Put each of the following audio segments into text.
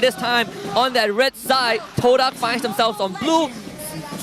This time on that red side, Todak finds themselves on blue.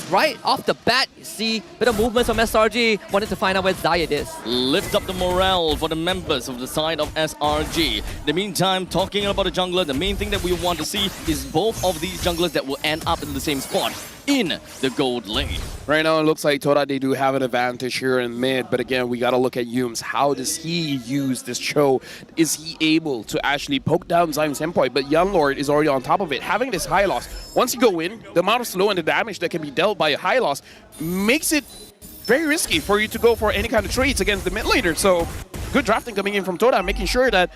Right off the bat, you see a bit of movements from SRG. Wanted to find out where Zayed is. Lift up the morale for the members of the side of SRG. In the meantime, talking about the jungler, the main thing that we want to see is both of these junglers that will end up in the same spot in the gold lane. Right now, it looks like Todak, they do have an advantage here in mid, but again, we got to look at Yums. How does he use this Cho? Is he able to actually poke down Zym's endpoint? But Young Lord is already on top of it. Having this high loss, once you go in, the amount of slow and the damage that can be dealt by a high loss makes it very risky for you to go for any kind of trades against the mid laner. So, good drafting coming in from Todak, making sure that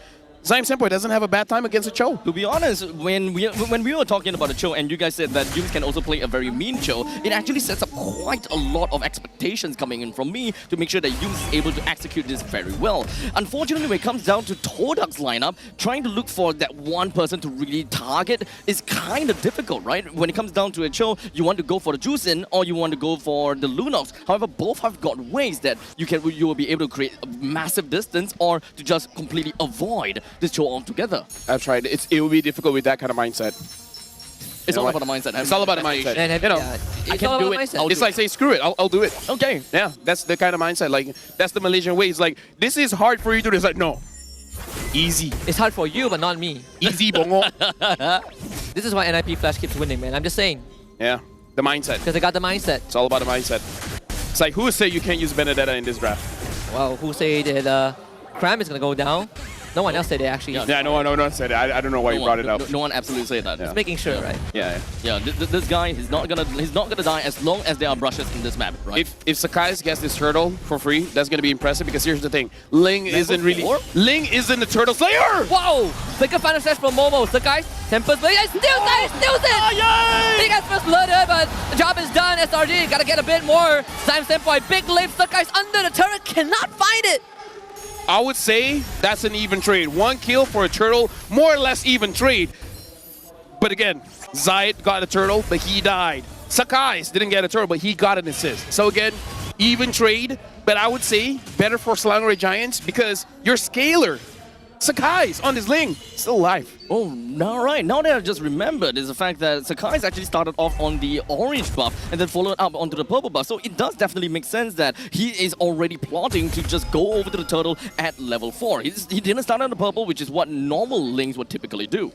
Zym Senpai doesn't have a bad time against a Cho. To be honest, when we were talking about the Cho and you guys said that Yums can also play a very mean Cho, it actually sets up quite a lot of expectations coming in from me to make sure that Yums is able to execute this very well. Unfortunately, when it comes down to Todak's lineup, trying to look for that one person to really target is kind of difficult, right? When it comes down to a Cho, you want to go for the Juicin or you want to go for the Lunox. However, both have got ways that you will be able to create a massive distance or to just completely avoid this Cho altogether. I've tried. It will be difficult with that kind of mindset. It's all about the mindset. It's all about the mindset. And you know, I can do it. It's like, say, screw it. I'll do it. Okay. Yeah, that's the kind of mindset. Like, that's the Malaysian way. It's like, this is hard for you to do. It's like, no. Easy. It's hard for you, but not me. Easy, bongo. This is why NIP Flash keeps winning, man. I'm just saying. Yeah, the mindset. Because they got the mindset. It's all about the mindset. It's like, who say you can't use Benedetta in this draft? Well, who say that Cram is going to go down? No one else said it, actually. Yeah, no one said it. I don't know why you brought it up. No one absolutely said that. Just making sure, right? Yeah. This guy, he's not gonna die as long as there are brushes in this map, right? If Sakai's gets this turtle for free, that's gonna be impressive because here's the thing. Ling isn't really... Ling isn't a turtle slayer! Whoa! Flicker final slash from Momo. Sakai, Tempest Blade, and steals it! He gets first blooded, but the job is done. SRG gotta get a bit more. Zym Senpai, big lift. Sakai's under the turret, cannot find it! I would say that's an even trade. 1 kill for a turtle, more or less even trade. But again, Zayed got a turtle, but he died. Sakai's didn't get a turtle, but he got an assist. So again, even trade, but I would say better for Slangeray Giants because your scaler, Sakai's on his Ling, still alive. Oh, all right. Now that I just remembered is the fact that Sakai's actually started off on the orange buff and then followed up onto the purple buff. So it does definitely make sense that he is already plotting to just go over to the turtle at level 4. He didn't start on the purple, which is what normal Lings would typically do.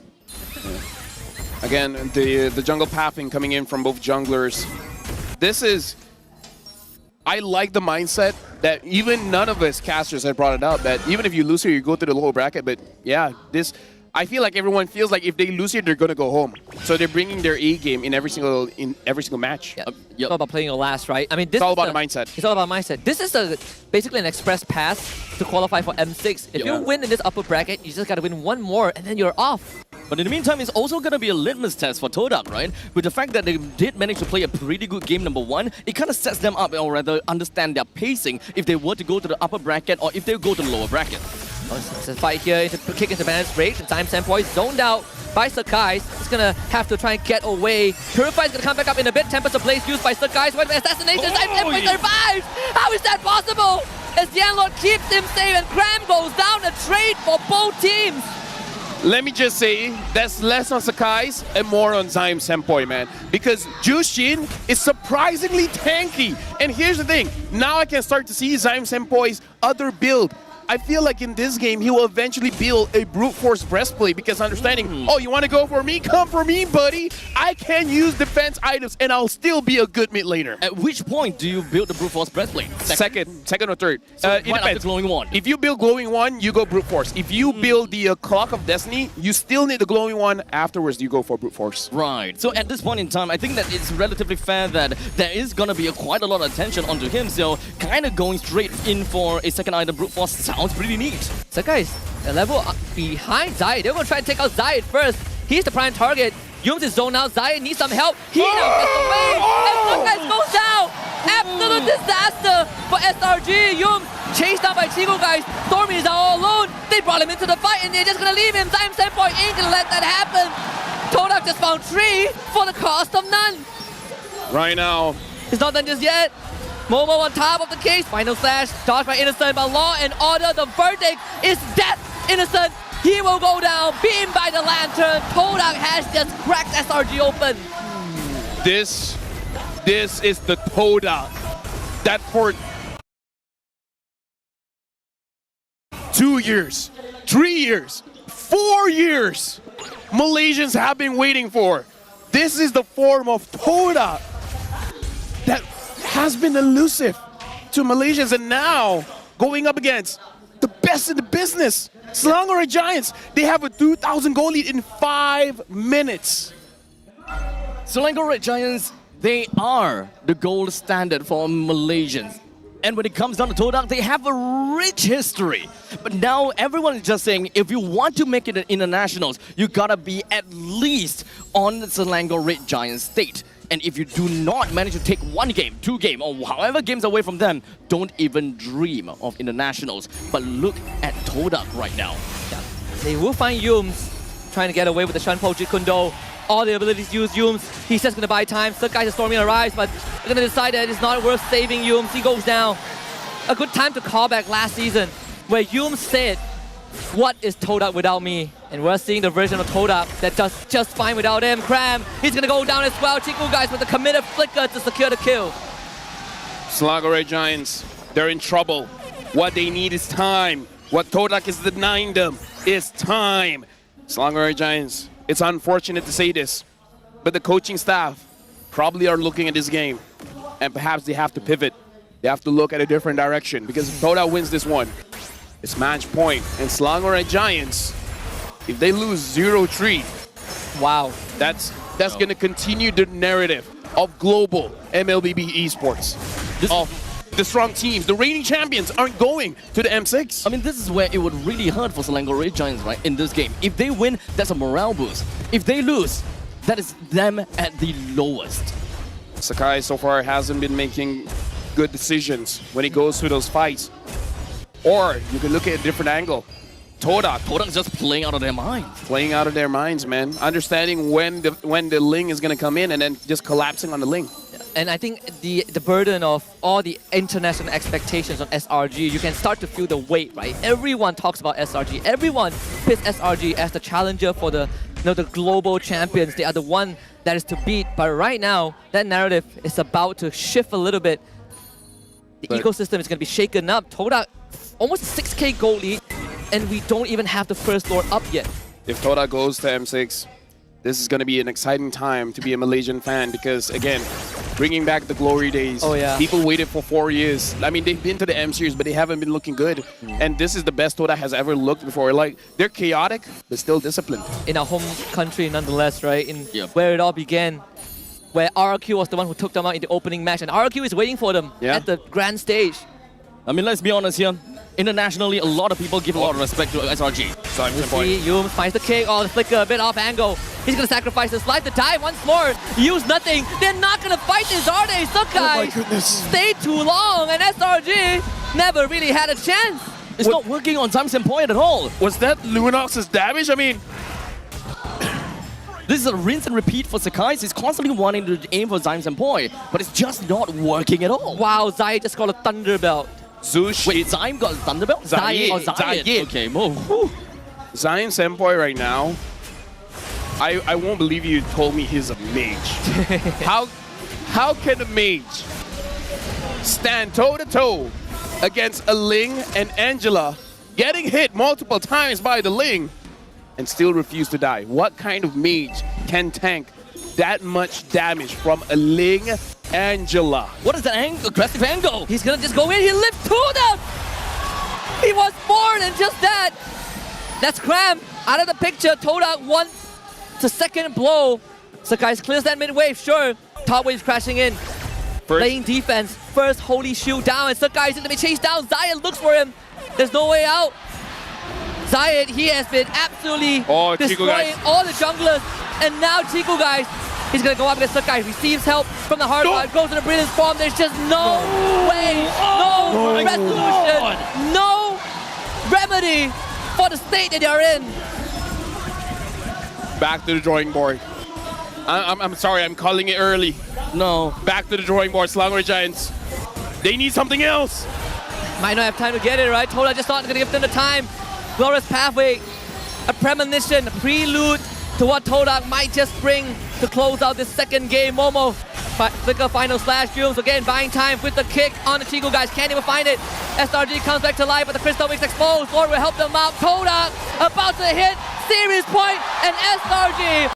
Again, the jungle pathing coming in from both junglers. This is... I like the mindset that even none of us casters have brought it out, that even if you lose here, you go to the lower bracket. But yeah, this... I feel like everyone feels like if they lose here, they're gonna go home. So they're bringing their A game in every single match. Yeah. It's all about playing your last, right? I mean, this it's all about the mindset. It's all about mindset. This is basically an express pass to qualify for M6. If you win in this upper bracket, you just gotta win one more, and then you're off. But in the meantime, it's also going to be a litmus test for Todak, right? With the fact that they did manage to play a pretty good game number 1, it kind of sets them up, or rather understand their pacing if they were to go to the upper bracket or if they go to the lower bracket. It's a fight here, it's a kick into Bandit's Rage, and Zym Senpai zoned out by Sakai. He's gonna have to try and get away. Purify's gonna come back up in a bit. Tempest of Blaze used by Sakai. What assassination? Zym Senpai survives! How is that possible? As the Lord keeps him safe and Cram goes down, a trade for both teams. Let me just say, that's less on Sakai's and more on Zym Senpai, man. Because Jushin is surprisingly tanky. And here's the thing, now I can start to see Zym Senpai's other build. I feel like in this game, he will eventually build a brute force breastplate because understanding, oh, you want to go for me? Come for me, buddy. I can use defense items and I'll still be a good mid laner. At which point do you build the brute force breastplate? Second or third. So it depends. Glowing one. If you build glowing one, you go brute force. If you build the Clock of Destiny, you still need the glowing one. Afterwards, you go for brute force. Right. So at this point in time, I think that it's relatively fair that there is going to be quite a lot of attention onto him. So kind of going straight in for a second item brute force sounds pretty neat. Sakai's a level behind Zayed. They're going to try and take out Zayed first. He's the prime target. Yums is zoned out. Zayed needs some help. He now gets away. And Sakai goes down. Absolute disaster for SRG. Yums chased down by Chico, guys. Stormy is all alone. They brought him into the fight and they're just going to leave him. Zym Senpai ain't going to let that happen. Todak just found 3 for the cost of none. Right now. It's not done just yet. Momo on top of the case. Final slash. Dodged by Innocent. But Law and Order. The verdict is death. Innocent. He will go down, beaten by the lantern. Todak has just cracked SRG open. This is the Todak that for 2 years, 3 years, 4 years, Malaysians have been waiting for. This is the form of Todak that has been elusive to Malaysians, and now going up against the best in the business, Selangor Giants. They have a 2,000 goal lead in 5 minutes. Selangor Red Giants, they are the gold standard for Malaysians. And when it comes down to Todak, they have a rich history. But now everyone is just saying, if you want to make it in internationals, you gotta be at least on the Selangor Red Giants state. And if you do not manage to take 1 game, 2 game, or however games away from them, don't even dream of internationals. But look at Todak right now. Yeah. They will find Yums trying to get away with the Shanpo Jikundo. All the abilities use Yums. He's just gonna buy time. Srg storming arrives, but they're gonna decide that it's not worth saving Yums. He goes down. A good time to call back last season, where Yums said, "What is Todak without me?" And we're seeing the version of Todak that does just fine without him. Cram, he's gonna go down as well. Chiku guys with a committed flicker to secure the kill. Selangor Red Giants, they're in trouble. What they need is time. What Todak is denying them is time. Selangor Red Giants, it's unfortunate to say this, but the coaching staff probably are looking at this game, and perhaps they have to pivot. They have to look at a different direction, because if Todak wins this one, it's match point. And Selangor Red Giants, if they lose 0-3, Wow. that's going to continue the narrative of global MLBB esports. Of the strong teams, the reigning champions aren't going to the M6. I mean, this is where it would really hurt for Selangor Red Giants, right, in this game. If they win, that's a morale boost. If they lose, that is them at the lowest. Sakai so far hasn't been making good decisions when he goes to those fights. Or you can look at a different angle. Todak's just playing out of their minds. Playing out of their minds, man. Understanding when the Ling is going to come in and then just collapsing on the Ling. And I think the burden of all the international expectations on SRG, you can start to feel the weight, right? Everyone talks about SRG. Everyone pits SRG as the challenger for the the global champions. They are the one that is to beat. But right now, that narrative is about to shift a little bit. The ecosystem is going to be shaken up. Todak, almost a 6K goal lead, and we don't even have the first Lord up yet. If Todak goes to M6, this is going to be an exciting time to be a Malaysian fan, because, again, bringing back the glory days. Oh, yeah. People waited for 4 years. I mean, they've been to the M Series, but they haven't been looking good. And this is the best Todak has ever looked before. Like, they're chaotic, but still disciplined. In our home country, nonetheless, right? In Yep. where it all began, where RQ was the one who took them out in the opening match, and RQ is waiting for them at the grand stage. I mean, let's be honest here. Internationally, a lot of people give a lot of respect to SRG. See, Yum finds the kick. Oh, the flicker, a bit off angle. He's gonna sacrifice his life to die once more. Use nothing. They're not gonna fight this, are they? Srg Oh my goodness. stayed too long, and SRG never really had a chance. It's not working on Time Point at all. Was that Lunox's damage? I mean, This is a rinse and repeat for Sakai. He's constantly wanting to aim for Time Point, but it's just not working at all. Wow, Zai just got a thunder belt. Zush. Wait, Zaim got Thunderbelt? Zayed. Oh, Zayed. Zayed. Okay, move. Zion Senpai right now, I won't believe you told me he's a mage. How can a mage stand toe-to-toe against a Ling and Angela, getting hit multiple times by the Ling, and still refuse to die? What kind of mage can tank that much damage from a Ling Angela? What is that aggressive angle? He's gonna just go in. He lived to them. He was more than just that. That's Cram out of the picture. Todak wants the second blow. Sakai clears that mid wave. Sure, top wave's crashing in. Playing defense. First holy shield down, and Sakai is gonna be chased down. Zayed looks for him. There's no way out. Zayed, he has been absolutely destroying all the junglers, and now Chiku guys. He's gonna go up against Sakai, receives help from the hard part, goes to the brilliant form. There's just no way, no resolution, no remedy for the state that they're in. Back to the drawing board. I'm sorry, I'm calling it early. No. Back to the drawing board, Selangor Giants. They need something else. Might not have time to get it, right? Todak just not gonna give them the time. Glorious pathway. a premonition, a prelude to what Todak might just bring to close out this second game. Momo, flicker final slash. Yumes again buying time with the kick on the Chico guys. Can't even find it. SRG comes back to life, but the Crystal Wings exposed. Lord will help them out. Todak about to hit series point, and SRG